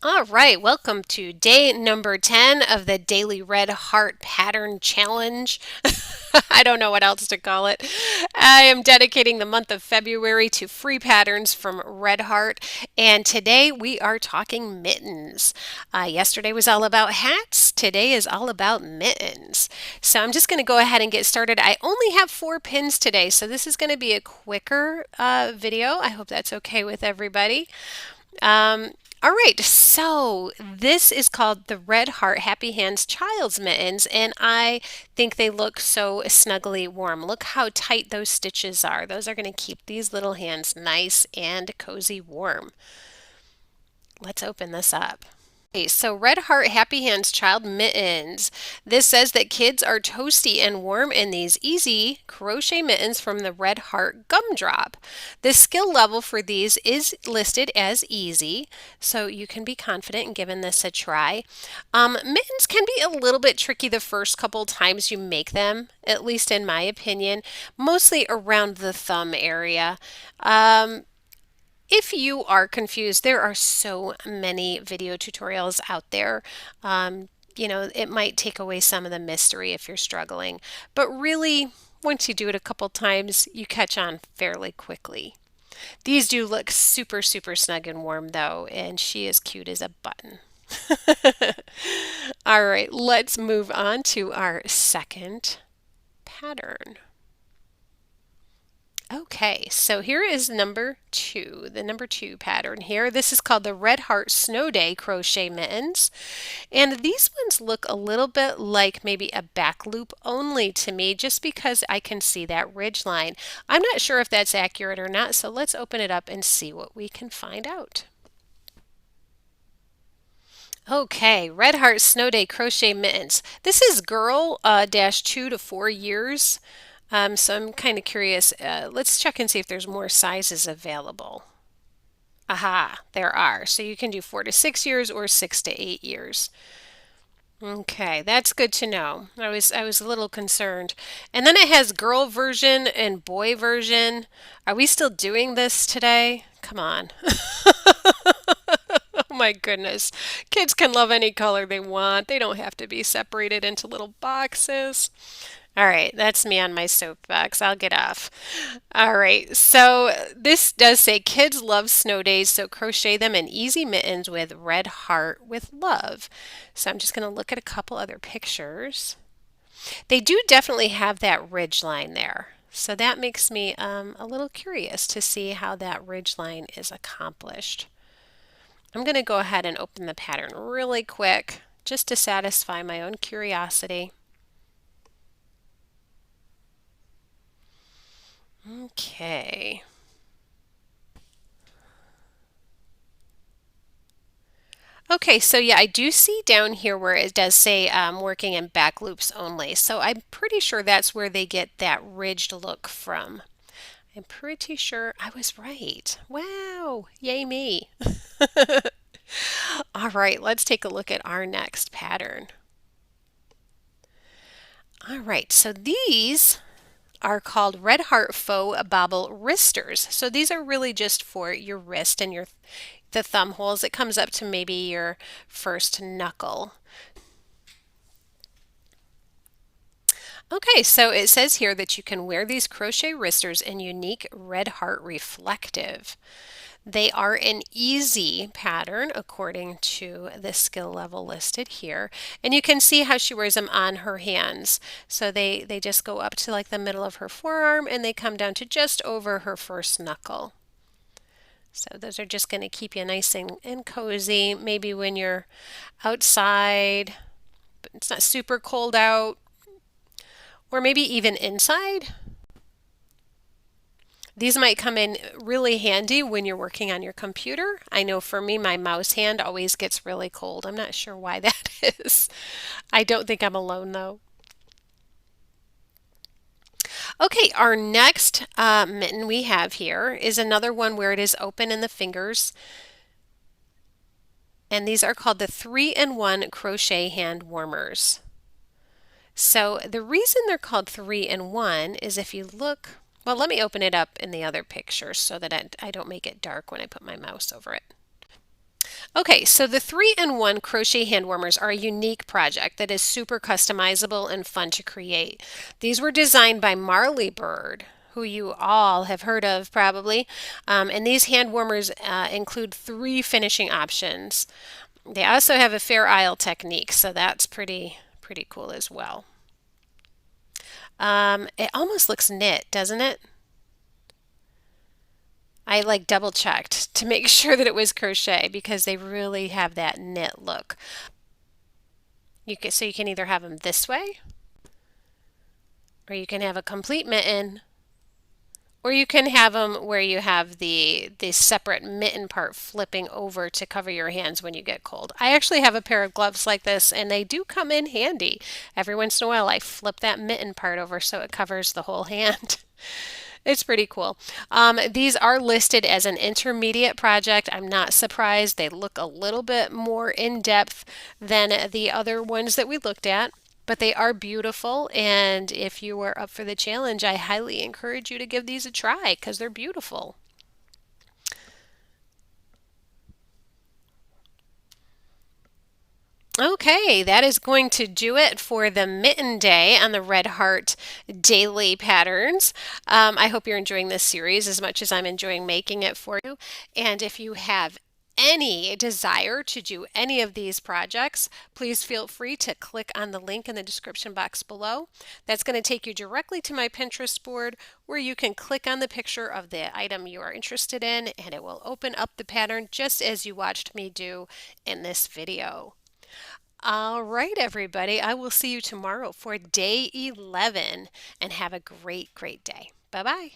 All right, welcome to day number 10 of the Daily Red Heart Pattern Challenge. I don't know what else to call it. I am dedicating the month of February to free patterns from Red Heart, and today we are talking mittens. Yesterday was all about hats, today is all about mittens. So I'm just going to go ahead and get started. I only have 4 pins today, so this is going to be a quicker video. I hope that's okay with everybody. Um, all right, so this is called the Red Heart Happy Hands Child's Mittens, and I think they look so snuggly warm. Look how tight those stitches are. Those are going to keep these little hands nice and cozy warm. Let's open this up. Okay, so Red Heart Happy Hands Child Mittens. This says that kids are toasty and warm in these easy crochet mittens from the Red Heart Gumdrop. The skill level for these is listed as easy, so you can be confident in giving this a try. Mittens can be a little bit tricky the first couple times you make them, at least in my opinion, mostly around the thumb area. If you are confused, there are so many video tutorials out there. It might take away some of the mystery if you're struggling. But really, once you do it a couple times, you catch on fairly quickly. These do look super, super snug and warm though, and she is cute as a button. All right, let's move on to our second pattern. Okay, so here is number 2, the number 2 pattern here. This is called the Red Heart Snow Day Crochet Mittens. And these ones look a little bit like maybe a back loop only to me, just because I can see that ridge line. I'm not sure if that's accurate or not, so let's open it up and see what we can find out. Okay, Red Heart Snow Day Crochet Mittens. This is girl dash 2 to 4 years. So I'm kind of curious. Let's check and see if there's more sizes available. Aha, there are. So you can do 4 to 6 years or 6 to 8 years. Okay, that's good to know. I was a little concerned. And then it has girl version and boy version. Are we still doing this today? Come on. Oh my goodness. Kids can love any color they want. They don't have to be separated into little boxes. All right, that's me on my soapbox. I'll get off. All right, so this does say kids love snow days, so crochet them in easy mittens with Red Heart with love. So I'm just going to look at a couple other pictures. They do definitely have that ridge line there. So that makes me a little curious to see how that ridge line is accomplished. I'm going to go ahead and open the pattern really quick just to satisfy my own curiosity. Okay. Okay, so yeah, I do see down here where it does say working in back loops only. So I'm pretty sure that's where they get that ridged look from. I'm pretty sure I was right. Wow, yay me. All right, let's take a look at our next pattern. All right, so these are called Red Heart Faux Bobble Wristers. So these are really just for your wrist and the thumb holes. It comes up to maybe your first knuckle. Okay, so it says here that you can wear these crochet wristers in unique Red Heart reflective. They are an easy pattern according to the skill level listed here. And you can see how she wears them on her hands. So they just go up to like the middle of her forearm and they come down to just over her first knuckle. So those are just going to keep you nice and cozy. Maybe when you're outside, but it's not super cold out, or maybe even inside. These might come in really handy when you're working on your computer. I know for me, my mouse hand always gets really cold. I'm not sure why that is. I don't think I'm alone though. Okay, our next mitten we have here is another one where it is open in the fingers. And these are called the 3-in-1 crochet hand warmers. So the reason they're called 3-in-1 is if you look. Well, let me open it up in the other picture so that I don't make it dark when I put my mouse over it. Okay, so the 3-in-1 crochet hand warmers are a unique project that is super customizable and fun to create. These were designed by Marley Bird, who you all have heard of probably. And these hand warmers include 3 finishing options. They also have a fair isle technique, so that's pretty cool as well. It almost looks knit, doesn't it? I like double checked to make sure that it was crochet because they really have that knit look. So you can either have them this way, or you can have a complete mitten, or you can have them where you have the separate mitten part flipping over to cover your hands when you get cold. I actually have a pair of gloves like this, and they do come in handy. Every once in a while, I flip that mitten part over so it covers the whole hand. It's pretty cool. These are listed as an intermediate project. I'm not surprised. They look a little bit more in depth than the other ones that we looked at, but they are beautiful. And if you are up for the challenge, I highly encourage you to give these a try because they're beautiful. Okay, that is going to do it for the Mitten Day on the Red Heart Daily Patterns. I hope you're enjoying this series as much as I'm enjoying making it for you. And if you have any desire to do any of these projects, please feel free to click on the link in the description box below. That's going to take you directly to my Pinterest board where you can click on the picture of the item you are interested in and it will open up the pattern just as you watched me do in this video. All right, everybody. I will see you tomorrow for day 11 and have a great day. Bye bye.